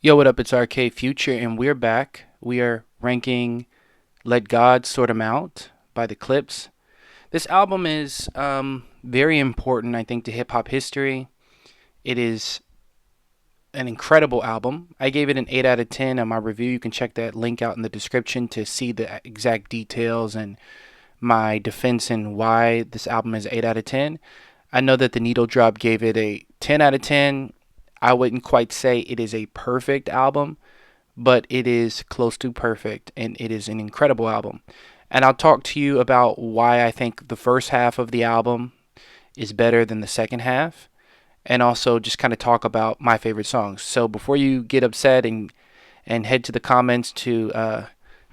Yo, what up? It's RK Future, and we're back. We are ranking Let God Sort 'Em Out by the Clipse. This album is very important, I think, to hip hop history. It is an incredible album. I gave it an 8 out of 10 on my review. You can check that link out in the description to see the exact details and my defense and why this album is 8 out of 10. I know that the Needle Drop gave it a 10 out of 10. I wouldn't quite say it is a perfect album, but it is close to perfect and it is an incredible album. And I'll talk to you about why I think the first half of the album is better than the second half, and also just kind of talk about my favorite songs. So before you get upset and head to the comments to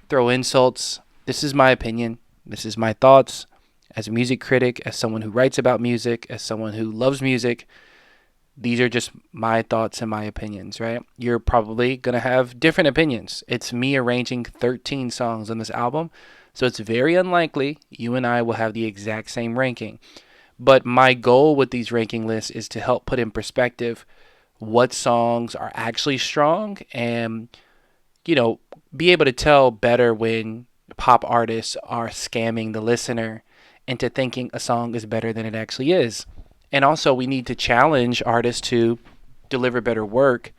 throw insults, this is my opinion. This is my thoughts as a music critic, as someone who writes about music, as someone who loves music. These are just my thoughts and my opinions, right? You're probably going to have different opinions. It's me arranging 13 songs on this album, so it's very unlikely you and I will have the exact same ranking. But my goal with these ranking lists is to help put in perspective what songs are actually strong and, be able to tell better when pop artists are scamming the listener into thinking a song is better than it actually is. And also, we need to challenge artists to deliver better work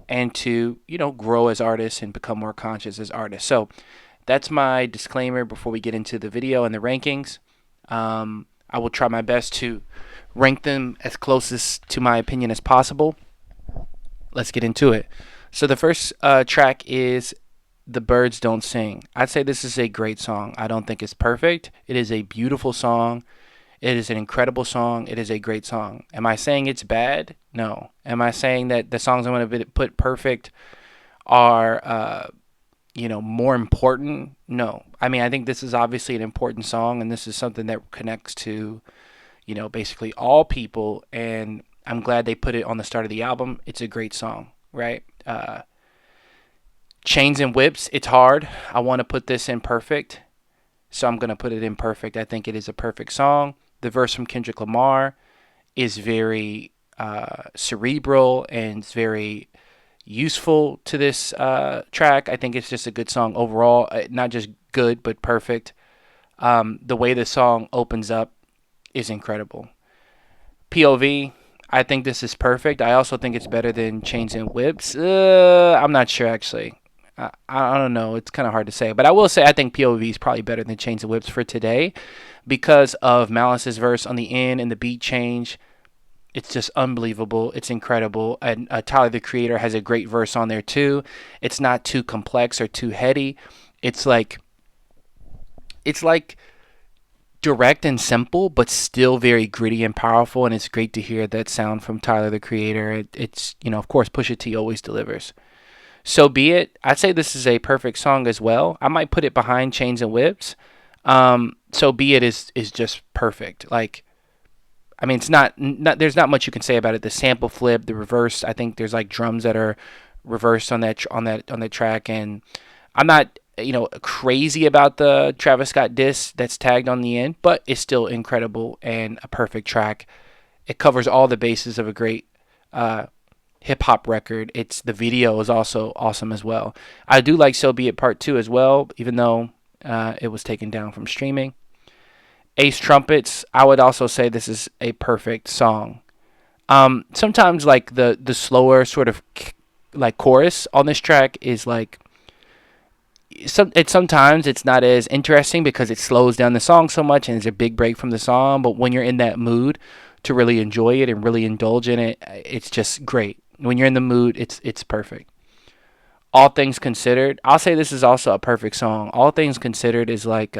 and to, grow as artists and become more conscious as artists. So that's my disclaimer before we get into the video and the rankings. I will try my best to rank them as closest to my opinion as possible. Let's get into it. So the first track is The Birds Don't Sing. I'd say this is a great song. I don't think it's perfect. It is a beautiful song. It is an incredible song. It is a great song. Am I saying it's bad? No. Am I saying that the songs I'm going to put perfect are, more important? No. I mean, I think this is obviously an important song, and this is something that connects to, basically all people. And I'm glad they put it on the start of the album. It's a great song, right? Chains and Whips, it's hard. I want to put this in perfect, so I'm going to put it in perfect. I think it is a perfect song. The verse from Kendrick Lamar is very cerebral and it's very useful to this track. I think it's just a good song overall. Not just good, but perfect. The way the song opens up is incredible. P.O.V. I think this is perfect. I also think it's better than Chains and Whips. I'm not sure, actually. I don't know. It's kind of hard to say. But I will say I think P.O.V. is probably better than Chains and Whips for today because of Malice's verse on the end and the beat change. It's just unbelievable. It's incredible. And Tyler, the Creator, has a great verse on there, too. It's not too complex or too heady. It's like direct and simple, but still very gritty and powerful. And it's great to hear that sound from Tyler, the Creator. It's, of course, Pusha T always delivers. So Be It, I'd say this is a perfect song as well. I might put it behind Chains and Whips. So Be It is just perfect. Like, I mean, it's not there's not much you can say about it. The sample flip, the reverse. I think there's like drums that are reversed on that track, and I'm not crazy about the Travis Scott diss that's tagged on the end, but it's still incredible and a perfect track. It covers all the bases of a great hip hop record. The video is also awesome as well. I do like So Be It Part 2 as well, even though it was taken down from streaming. Ace Trumpets, I would also say this is a perfect song. Sometimes like the slower sort of like chorus on this track is like sometimes it's not as interesting because it slows down the song so much and it's a big break from the song. But when you're in that mood to really enjoy it and really indulge in it, it's just great. When you're in the mood, it's perfect. All Things Considered, I'll say this is also a perfect song. All Things Considered is like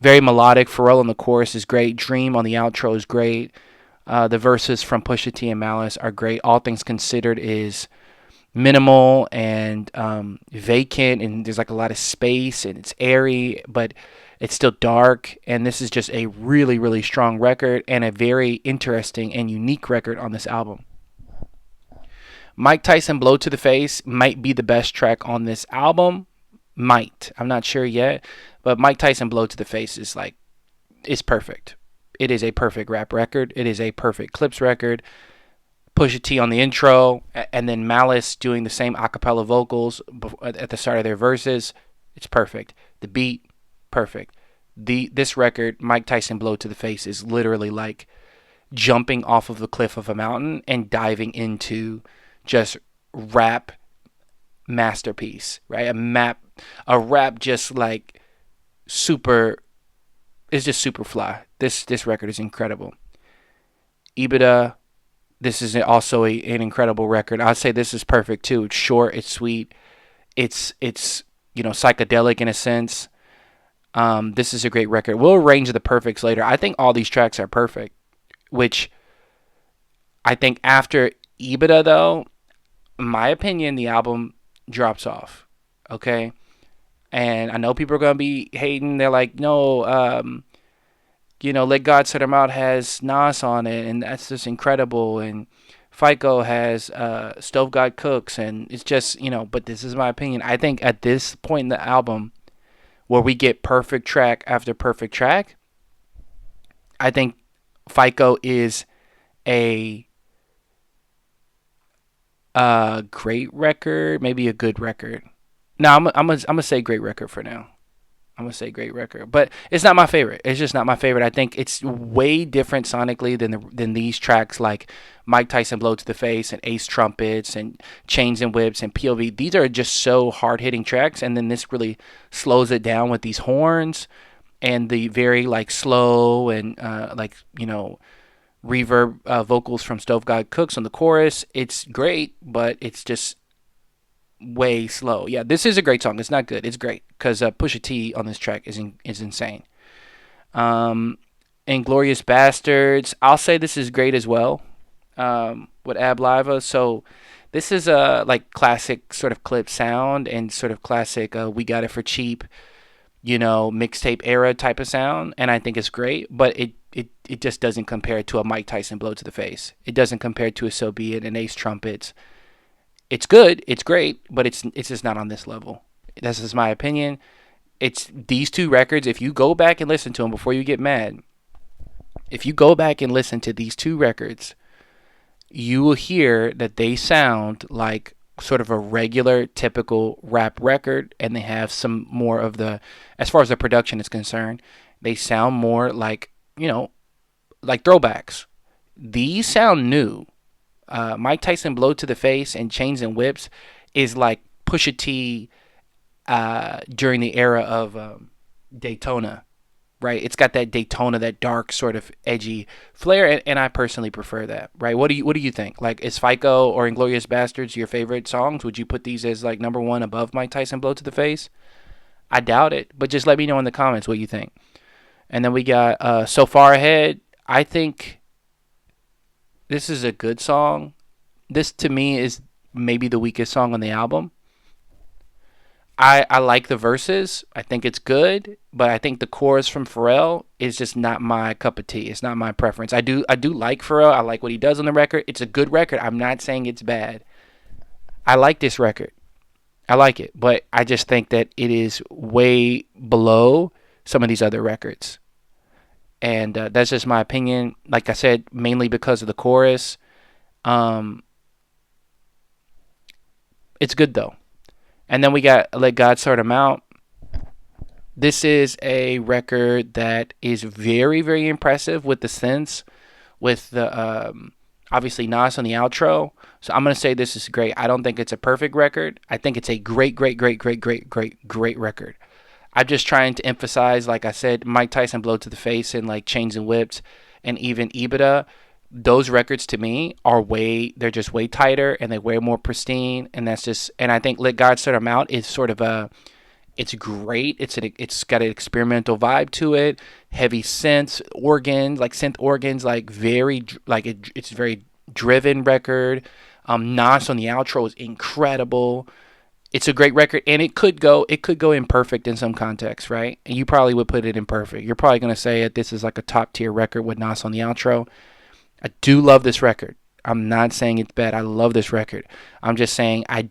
very melodic. Pharrell on the chorus is great. Dream on the outro is great. The verses from Pusha T and Malice are great. All Things Considered is minimal and vacant, and there's like a lot of space, and it's airy, but it's still dark. And this is just a really, really strong record and a very interesting and unique record on this album. Mike Tyson Blow to the Face might be the best track on this album. Might. I'm not sure yet. But Mike Tyson Blow to the Face is perfect. It is a perfect rap record. It is a perfect Clipse record. Pusha T on the intro, and then Malice doing the same acapella vocals at the start of their verses. It's perfect. The beat, perfect. This record, Mike Tyson Blow to the Face, is literally like jumping off of the cliff of a mountain and diving into just rap masterpiece, right? A rap just like super, it's just super fly. This record is incredible. EBITDA, this is also an incredible record. I'd say this is perfect too. It's short, it's sweet, it's psychedelic in a sense. This is a great record. We'll arrange the perfects later. I think all these tracks are perfect, which I think after EBITDA though, in my opinion, the album drops off. Okay, and I know people are gonna be hating. They're like, no, Let God Set 'Em Out has Nas on it, and that's just incredible. And FICO has Stove God Cooks, and it's just, but this is my opinion. I think at this point in the album, where we get perfect track after perfect track, I think FICO is a great record, maybe a good record. No, I'm gonna say great record for now. I'm gonna say great record, but it's not my favorite. It's just not my favorite. I think it's way different sonically than these tracks like Mike Tyson Blow to the Face and Ace Trumpets and Chains and Whips and P.O.V. These are just so hard hitting tracks, and then this really slows it down with these horns and the very like slow and reverb vocals from Stove God Cooks on the chorus. It's great, but it's just way slow. Yeah, this is a great song. It's not good. It's great because Pusha T on this track is insane. Inglorious Bastards. I'll say this is great as well. With Ab Liva. So this is a like classic sort of Clipse sound and sort of classic We Got It for Cheap, mixtape era type of sound, and I think it's great. But it just doesn't compare to a Mike Tyson Blow to the Face. It doesn't compare to a So Be It and Ace Trumpets. It's good, it's great, but it's just not on this level. This is my opinion. It's these two records. If you go back and listen to them before you get mad, if you go back and listen to these two records, you will hear that they sound like sort of a regular, typical rap record, and they have some more of the, as far as the production is concerned, they sound more like, like throwbacks. These sound new. Mike Tyson Blow to the Face and Chains and Whips is like Pusha T during the era of Daytona, right? It's got that Daytona, that dark sort of edgy flair, and I personally prefer that, right? What do you think? Like, is FICO or Inglorious Bastards your favorite songs? Would you put these as like number one above Mike Tyson Blow to the Face? I doubt it, but just let me know in the comments what you think. And then we got So Far Ahead. I think this is a good song. This to me is maybe the weakest song on the album. I like the verses. I think it's good, but I think the chorus from Pharrell is just not my cup of tea. It's not my preference. I do like Pharrell. I like what he does on the record. It's a good record. I'm not saying it's bad. I like this record. I like it, but I just think that it is way below some of these other records. And that's just my opinion. Like I said, mainly because of the chorus. It's good though. And then we got Let God Sort 'Em Out. This is a record that is very, very impressive with the synths, with the obviously Nas on the outro. So I'm gonna say this is great. I don't think it's a perfect record. I think it's a great, great, great, great, great, great, great record. I'm just trying to emphasize, like I said, Mike Tyson Blow to the Face and like Chains and Whips and even EBITDA. Those records to me they're just way tighter and they're way more pristine. And I think Let God Sort 'Em Out is sort of it's great. It's got an experimental vibe to it. Heavy synth organs, like very, like it's very driven record. Nas on the outro is incredible. It's a great record, and it could go imperfect in some context, right? And you probably would put it in perfect. You're probably going to say that this is like a top tier record with Nas on the outro. I do love this record. I'm not saying it's bad. I love this record. I'm just saying I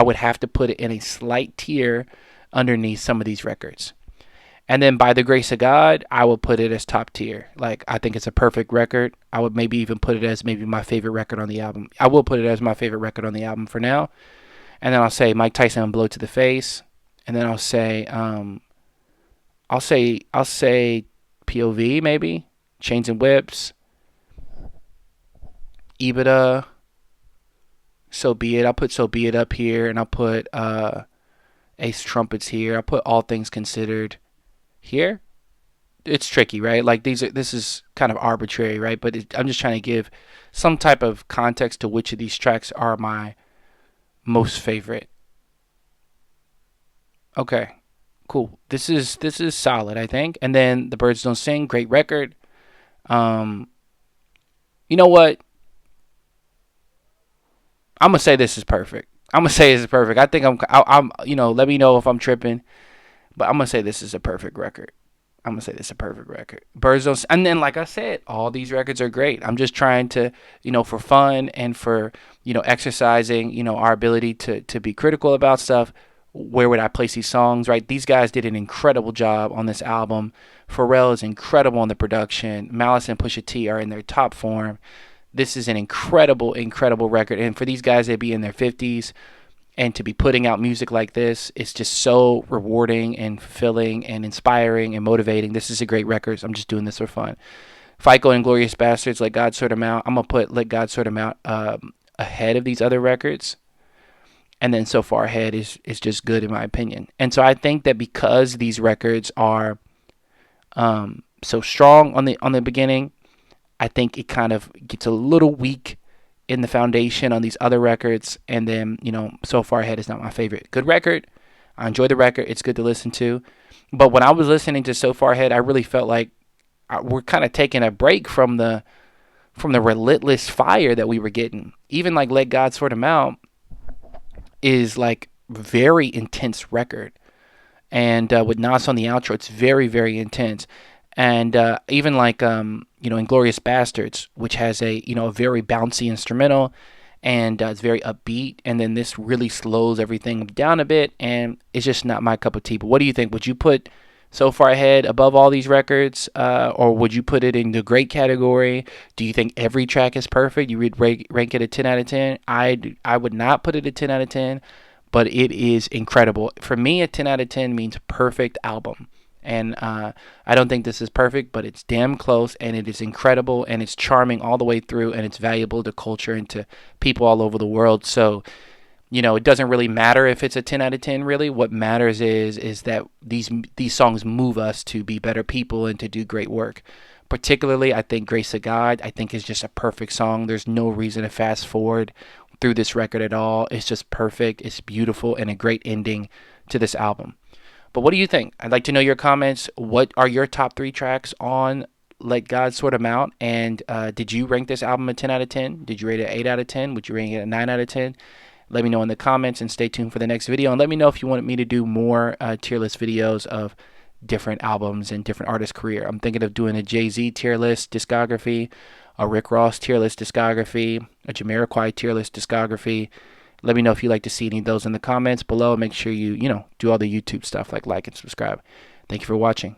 would have to put it in a slight tier underneath some of these records. And then By the Grace of God, I will put it as top tier. Like, I think it's a perfect record. I would maybe even put it as maybe my favorite record on the album. I will put it as my favorite record on the album for now. And then I'll say Mike Tyson Blow to the Face. And then I'll say P.O.V. maybe. Chains and Whips. EBITDA. So Be It. I'll put So Be It up here, and I'll put Ace Trumpets here. I'll put All Things Considered here. It's tricky, right? Like this is kind of arbitrary, right? But I'm just trying to give some type of context to which of these tracks are my most favorite. Okay, cool. This is solid, I think. And then The Birds Don't Sing, great record. Um, you know what? I'm gonna say this is perfect. I'm gonna say this is perfect. I think I'm. Let me know if I'm tripping, but I'm gonna say this is a perfect record. I'm gonna say this is a perfect record. Birds don't. And then, like I said, all these records are great. I'm just trying to, for fun and for exercising, our ability to be critical about stuff. Where would I place these songs? Right, these guys did an incredible job on this album. Pharrell is incredible on the production. Malice and Pusha T are in their top form. This is an incredible, incredible record. And for these guys, they'd be in their 50s, and to be putting out music like this, it's just so rewarding and fulfilling and inspiring and motivating. This is a great record. I'm just doing this for fun. FICO and Inglorious Bastards, Let God Sort 'Em Out. I'm going to put Let God Sort 'Em Out ahead of these other records. And then So Far Ahead is just good in my opinion. And so I think that because these records are so strong on the beginning, I think it kind of gets a little weak in the foundation on these other records. And then, So Far Ahead is not my favorite. Good record. I enjoy the record. It's good to listen to. But when I was listening to So Far Ahead, I really felt like we're kind of taking a break from the relentless fire that we were getting. Even like Let God Sort 'Em Out is like very intense record. And with Nas on the outro, it's very, very intense. And even like Inglorious Bastards, which has a very bouncy instrumental, and it's very upbeat, and then this really slows everything down a bit, and it's just not my cup of tea. But what do you think? Would you put So Far Ahead above all these records, or would you put it in the great category? Do you think every track is perfect? You would rank it a 10 out of 10? I would not put it a 10 out of 10, but it is incredible. For me, a 10 out of 10 means perfect album. And I don't think this is perfect, but it's damn close, and it is incredible, and it's charming all the way through, and it's valuable to culture and to people all over the world. So, it doesn't really matter if it's a 10 out of 10, really. What matters is that these songs move us to be better people and to do great work. Particularly, I think Grace of God, I think, is just a perfect song. There's no reason to fast forward through this record at all. It's just perfect. It's beautiful, and a great ending to this album. But what do you think? I'd like to know your comments. What are your top 3 tracks on Let God Sort 'Em Out? And did you rank this album a 10 out of 10? Did you rate it 8 out of 10? Would you rate it a 9 out of 10? Let me know in the comments, and stay tuned for the next video. And let me know if you wanted me to do more tier list videos of different albums and different artists' career. I'm thinking of doing a Jay-Z tier list discography, a Rick Ross tier list discography, a Jamiroquai tier list discography. Let me know if you'd like to see any of those in the comments below. Make sure you do all the YouTube stuff like and subscribe. Thank you for watching.